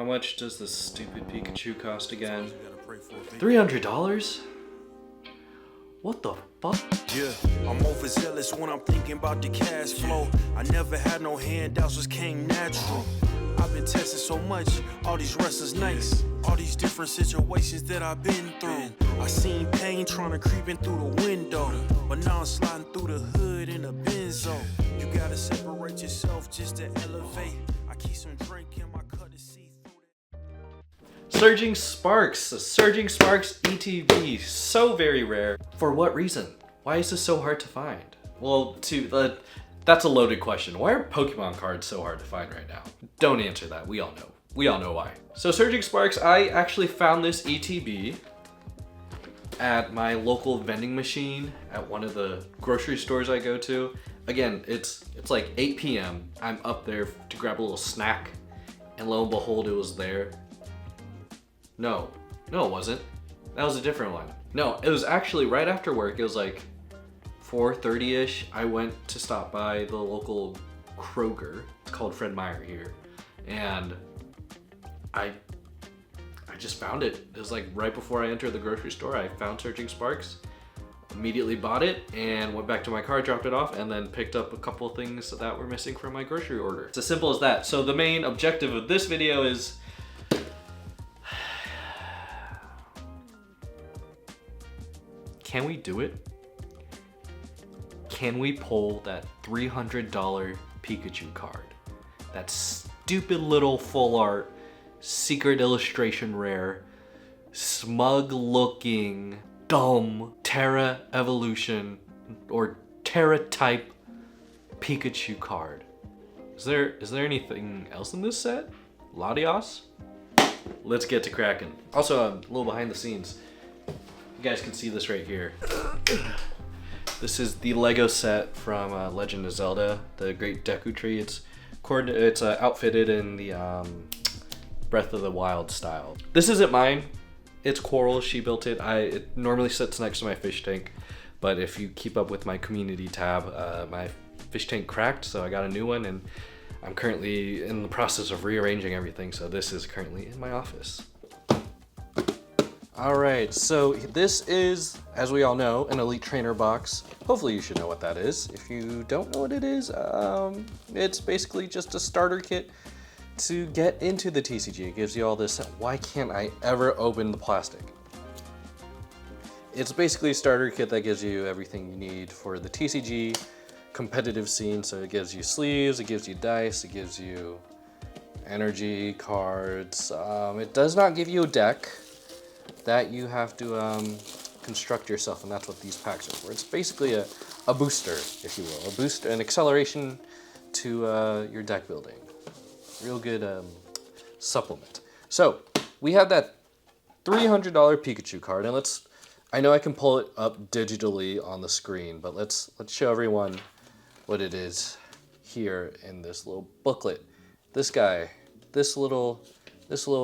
How much does this stupid Pikachu cost again? $300? What the fuck? Yeah, I'm overzealous when I'm thinking about the cash flow. I never had no handouts, just came natural. I've been testing so much, all these restless nights, all these different situations that I've been through. I seen pain trying to creep in through the window, but now I'm sliding through the hood in a benzo. You gotta separate yourself just to elevate. I keep some drink in my cup to see through that. Surging Sparks, a Surging Sparks ETB, so very rare. For what reason? Why is this so hard to find? Well, that's a loaded question. Why are Pokemon cards so hard to find right now? Don't answer that, we all know. We all know why. So Surging Sparks, I actually found this ETB at my local vending machine at one of the grocery stores I go to. Again, it's like 8 p.m. I'm up there to grab a little snack, and lo and behold, it was there. No, it wasn't. That was a different one. No, it was actually right after work. It was like 4:30-ish. I went to stop by the local Kroger. It's called Fred Meyer here. And I just found it. It was like right before I entered the grocery store. I found Surging Sparks, immediately bought it, and went back to my car, dropped it off, and then picked up a couple of things that were missing from my grocery order. It's as simple as that. So the main objective of this video is can we do it? Can we pull that $300 Pikachu card? That stupid little full art, secret illustration rare, smug looking, dumb Terra Evolution or Terra type Pikachu card. Is there anything else in this set? Latios? Let's get to cracking. Also, a little behind the scenes. You guys can see this right here. This is the Lego set from Legend of Zelda, the Great Deku Tree. It's outfitted in the Breath of the Wild style. This isn't mine. It's Coral. She built it. It normally sits next to my fish tank, but if you keep up with my community tab, my fish tank cracked, so I got a new one, and I'm currently in the process of rearranging everything, so this is currently in my office. All right, so this is, as we all know, an Elite Trainer box. Hopefully you should know what that is. If you don't know what it is, it's basically just a starter kit to get into the TCG. It gives you all this. Why can't I ever open the plastic? It's basically a starter kit that gives you everything you need for the TCG competitive scene. So it gives you sleeves, it gives you dice, it gives you energy cards. It does not give you a deck. That you have to construct yourself, and that's what these packs are for. It's basically a booster, if you will, a boost, an acceleration to your deck building. Real good supplement. So we have that $300 Pikachu card, and I know I can pull it up digitally on the screen, but let's show everyone what it is here in this little booklet. This guy, this little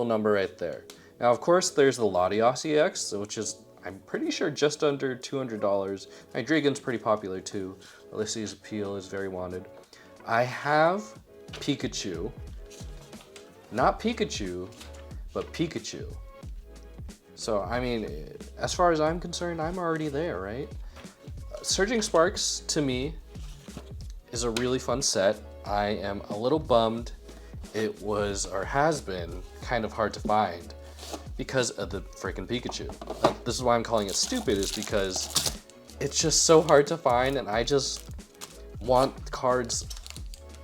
number right there. Now, of course, there's the Latios EX, which is, I'm pretty sure, just under $200. Hydreigon's pretty popular too. Alyssa's Appeal is very wanted. I have Pikachu. Not Pikachu, but Pikachu. So, I mean, as far as I'm concerned, I'm already there, right? Surging Sparks, to me, is a really fun set. I am a little bummed it was, or has been, kind of hard to find because of the freaking Pikachu. This is why I'm calling it stupid, is because it's just so hard to find, and I just want cards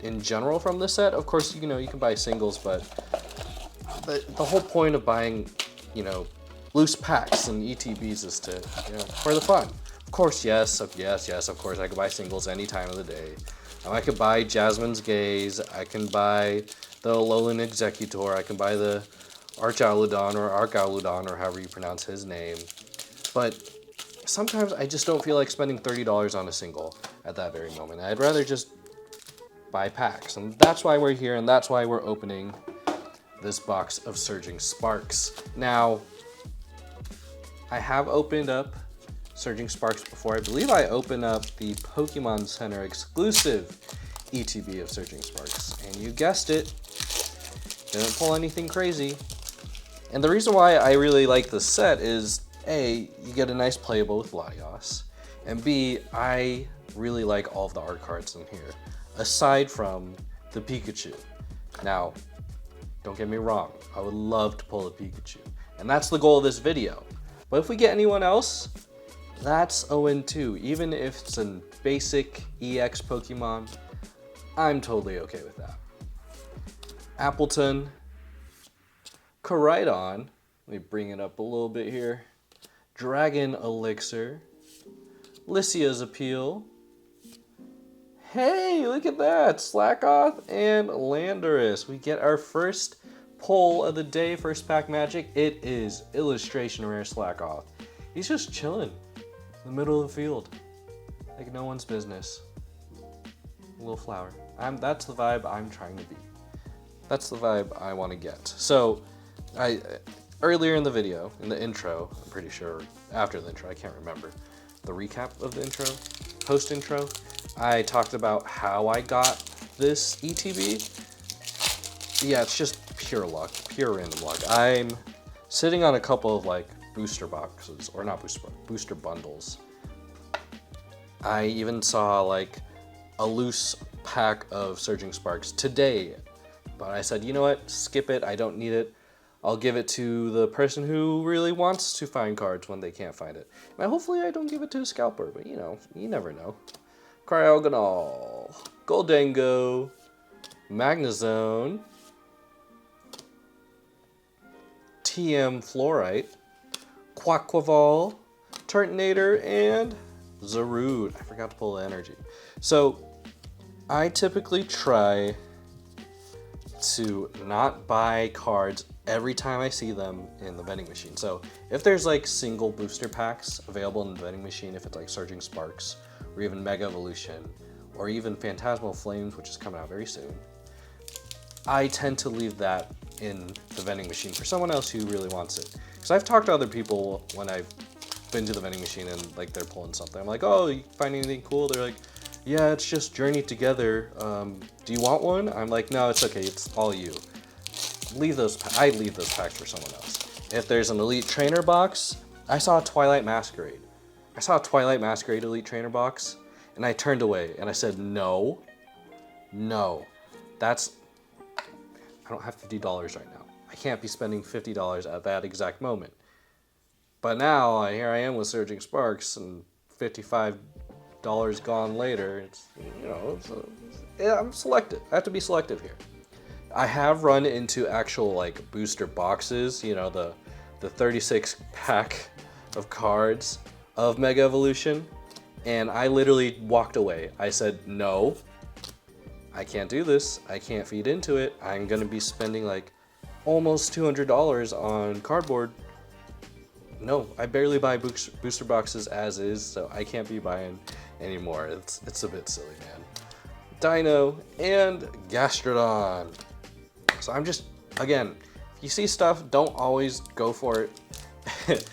in general from this set. Of course, you know, you can buy singles, but the whole point of buying, you know, loose packs and ETBs is to, you know, for the fun. Of course, yes, of course, I could buy singles any time of the day. I could buy Jasmine's Gaze, I can buy the Alolan Executor, I can buy the Archaludon or Arcaludon, or however you pronounce his name. But sometimes I just don't feel like spending $30 on a single at that very moment. I'd rather just buy packs, and that's why we're here, and that's why we're opening this box of Surging Sparks. Now, I have opened up Surging Sparks before. I believe I opened up the Pokemon Center exclusive ETB of Surging Sparks, and you guessed it, Didn't pull anything crazy. And the reason why I really like this set is A, you get a nice playable with Latios, and B, I really like all of the art cards in here, aside from the Pikachu. Now, don't get me wrong, I would love to pull a Pikachu, and that's the goal of this video. But if we get anyone else, that's a win too. Even if it's a basic EX Pokemon, I'm totally okay with that. Appleton, Koraidon, let me bring it up a little bit here. Dragon Elixir, Lycia's Appeal. Hey, look at that, Slackoth and Landorus. We get our first pull of the day, first pack magic. It is Illustration Rare Slackoth. He's just chilling in the middle of the field, like no one's business. A little flower. That's the vibe I'm trying to be. That's the vibe I want to get. So, earlier in the video, in the intro, I'm pretty sure, after the intro, I can't remember, the recap of the intro, post-intro, I talked about how I got this ETB. Yeah, it's just pure luck, pure random luck. I'm sitting on a couple of like booster boxes, or not booster bundles. I even saw like a loose pack of Surging Sparks today, but I said, you know what, skip it, I don't need it. I'll give it to the person who really wants to find cards when they can't find it. And hopefully I don't give it to a scalper, but you know, you never know. Cryogonal, Goldango, Magnezone, TM Fluorite, Quaquaval, Turtonator, and Zarude. I forgot to pull the energy. So I typically try to not buy cards every time I see them in the vending machine. So if there's like single booster packs available in the vending machine, if it's like Surging Sparks, or even Mega Evolution, or even Phantasmal Flames, which is coming out very soon, I tend to leave that in the vending machine for someone else who really wants it. Because I've talked to other people when I've been to the vending machine and like they're pulling something. I'm like, oh, you find anything cool? They're like, yeah, it's just Journey Together. Do you want one? I'm like, no, it's okay, it's all you. Leave those. I leave those packs for someone else. If there's an Elite Trainer box, I saw a Twilight Masquerade. I saw a Twilight Masquerade Elite Trainer box, and I turned away, and I said, no, that's, I don't have $50 right now. I can't be spending $50 at that exact moment. But now, here I am with Surging Sparks, and $55 gone later. It's, you know, I'm selective. I have to be selective here. I have run into actual like booster boxes, you know, the 36 pack of cards of Mega Evolution, and I literally walked away. I said, no, I can't do this. I can't feed into it. I'm gonna be spending like almost $200 on cardboard. No, I barely buy booster boxes as is, so I can't be buying anymore. It's a bit silly, man. Dino and Gastrodon. So I'm just, again, if you see stuff, don't always go for it.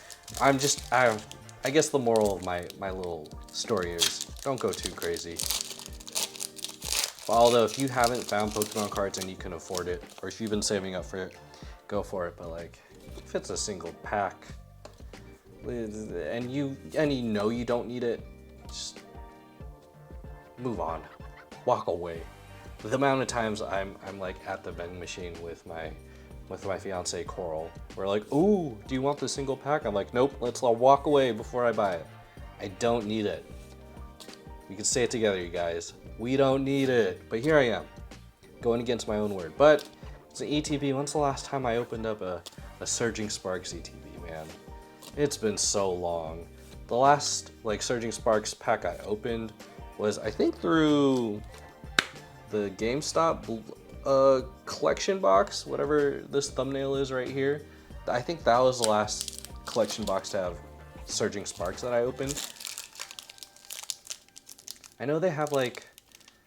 I guess the moral of my little story is don't go too crazy. Although if you haven't found Pokemon cards and you can afford it, or if you've been saving up for it, go for it. But like, if it's a single pack, and you know you don't need it, just move on, walk away. The amount of times I'm like at the vending machine with my fiance Coral, we're like, ooh, do you want the single pack? I'm like, nope, let's all walk away before I buy it. I don't need it. We can say it together, you guys. We don't need it. But here I am, going against my own word. But it's an ETB. When's the last time I opened up a Surging Sparks ETB, man? It's been so long. The last like Surging Sparks pack I opened was, I think, through the GameStop collection box, whatever this thumbnail is right here. I think that was the last collection box to have Surging Sparks that I opened. I know they have like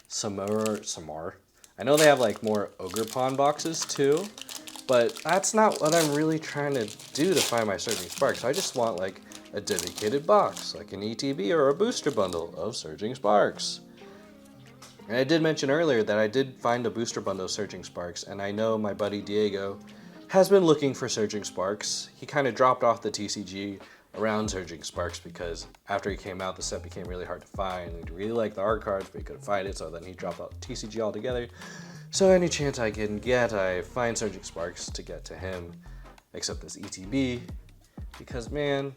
Samar. I know they have like more Ogerpon boxes too, but that's not what I'm really trying to do to find my Surging Sparks. I just want like a dedicated box, like an ETB or a booster bundle of Surging Sparks. And I did mention earlier that I did find a booster bundle of Surging Sparks, and I know my buddy Diego has been looking for Surging Sparks. He kind of dropped off the TCG around Surging Sparks because after he came out, the set became really hard to find. He really liked the art cards, but he couldn't find it, so then he dropped out TCG altogether. So any chance I can get, I find Surging Sparks to get to him, except this ETB, because man,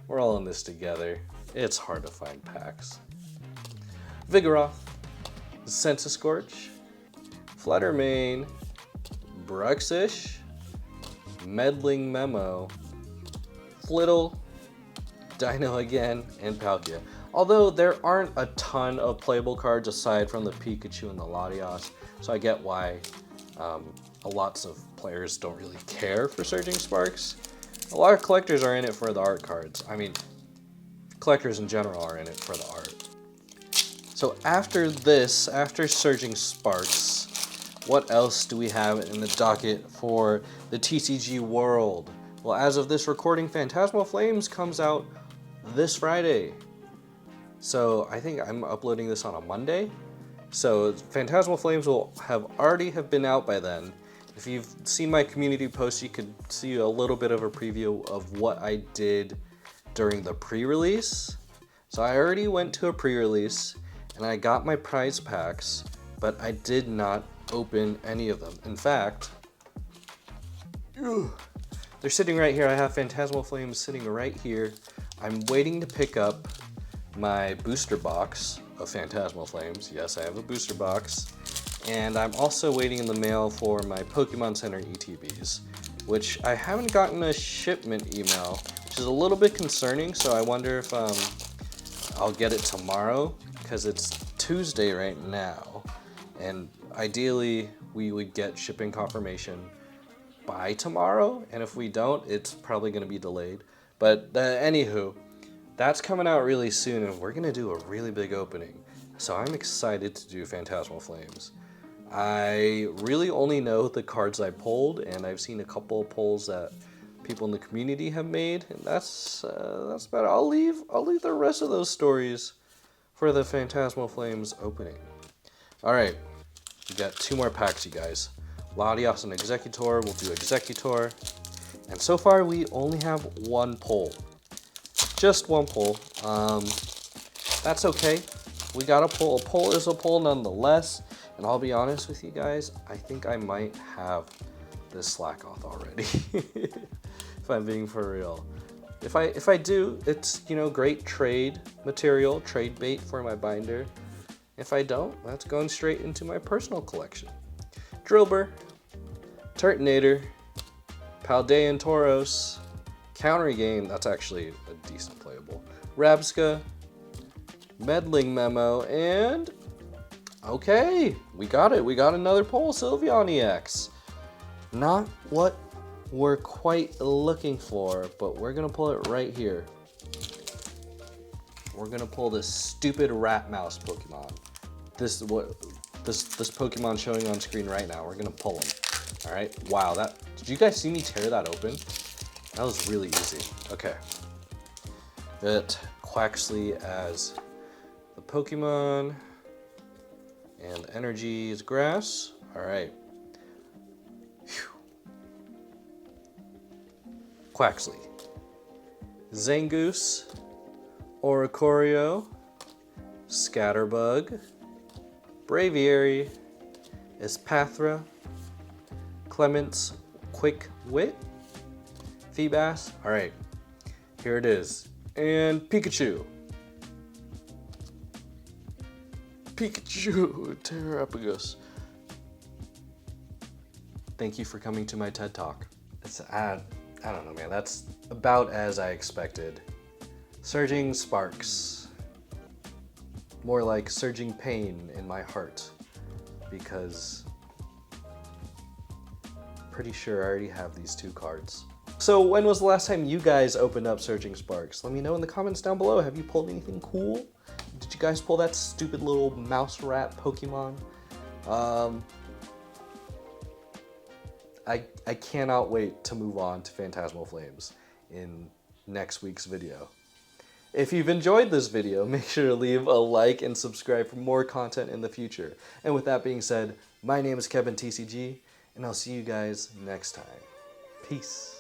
we're all in this together. It's hard to find packs. Vigoroth, Sensascorch, Fluttermane, Bruxish, Meddling Memo, Flittle, Dino again, and Palkia. Although there aren't a ton of playable cards aside from the Pikachu and the Latios, so I get why lots of players don't really care for Surging Sparks. A lot of collectors are in it for the art cards. I mean, collectors in general are in it for the art. So after this, after Surging Sparks, what else do we have in the docket for the TCG world? Well, as of this recording, Phantasmal Flames comes out this Friday. So I think I'm uploading this on a Monday. So Phantasmal Flames will have been out by then. If you've seen my community post, you could see a little bit of a preview of what I did during the pre-release. So I already went to a pre-release and I got my prize packs, but I did not open any of them. In fact, they're sitting right here. I have Phantasmal Flames sitting right here. I'm waiting to pick up my booster box of Phantasmal Flames. Yes, I have a booster box. And I'm also waiting in the mail for my Pokemon Center ETBs, which I haven't gotten a shipment email, which is a little bit concerning, so I wonder if I'll get it tomorrow, because it's Tuesday right now. And ideally, we would get shipping confirmation by tomorrow, and if we don't, it's probably going to be delayed. But anywho, that's coming out really soon, and we're going to do a really big opening. So I'm excited to do Phantasmal Flames. I really only know the cards I pulled, and I've seen a couple of polls that people in the community have made, and that's about it. I'll leave the rest of those stories for the Phantasmal Flames opening. All right, we got 2 more packs, you guys. Latios and Executor. We'll do Executor, and so far we only have 1 poll. Just 1 poll. That's okay. We got a poll. A poll is a poll nonetheless. And I'll be honest with you guys, I think I might have this Slackoth already. If I'm being for real. If I do, it's, you know, great trade material, trade bait for my binder. If I don't, that's going straight into my personal collection. Drillbur, Turtonator, Paldean Tauros, Counter Game, that's actually a decent playable. Rabsca, Meddling Memo, and okay, we got it. We got another poll, Sylveon EX. Not what we're quite looking for, but we're gonna pull it right here. We're gonna pull this stupid rat mouse Pokemon. This Pokemon showing on screen right now. We're gonna pull him. All right. Wow. Did you guys see me tear that open? That was really easy. Okay. Got Quaxley as the Pokemon. And energy is grass. All right. Whew. Quaxley, Zangoose, Oricorio, Scatterbug, Braviary, Espathra, Clements, Quick Wit, Feebas. All right, here it is. And Pikachu. Pikachu, Terrapagus. Thank you for coming to my TED Talk. I don't know, man. That's about as I expected. Surging Sparks. More like surging pain in my heart, because I'm pretty sure I already have these 2 cards. So when was the last time you guys opened up Surging Sparks? Let me know in the comments down below. Have you pulled anything cool? Did you guys pull that stupid little mouse rat Pokemon? I cannot wait to move on to Phantasmal Flames in next week's video. If you've enjoyed this video, make sure to leave a like and subscribe for more content in the future. And with that being said, my name is Kevin TCG, and I'll see you guys next time. Peace.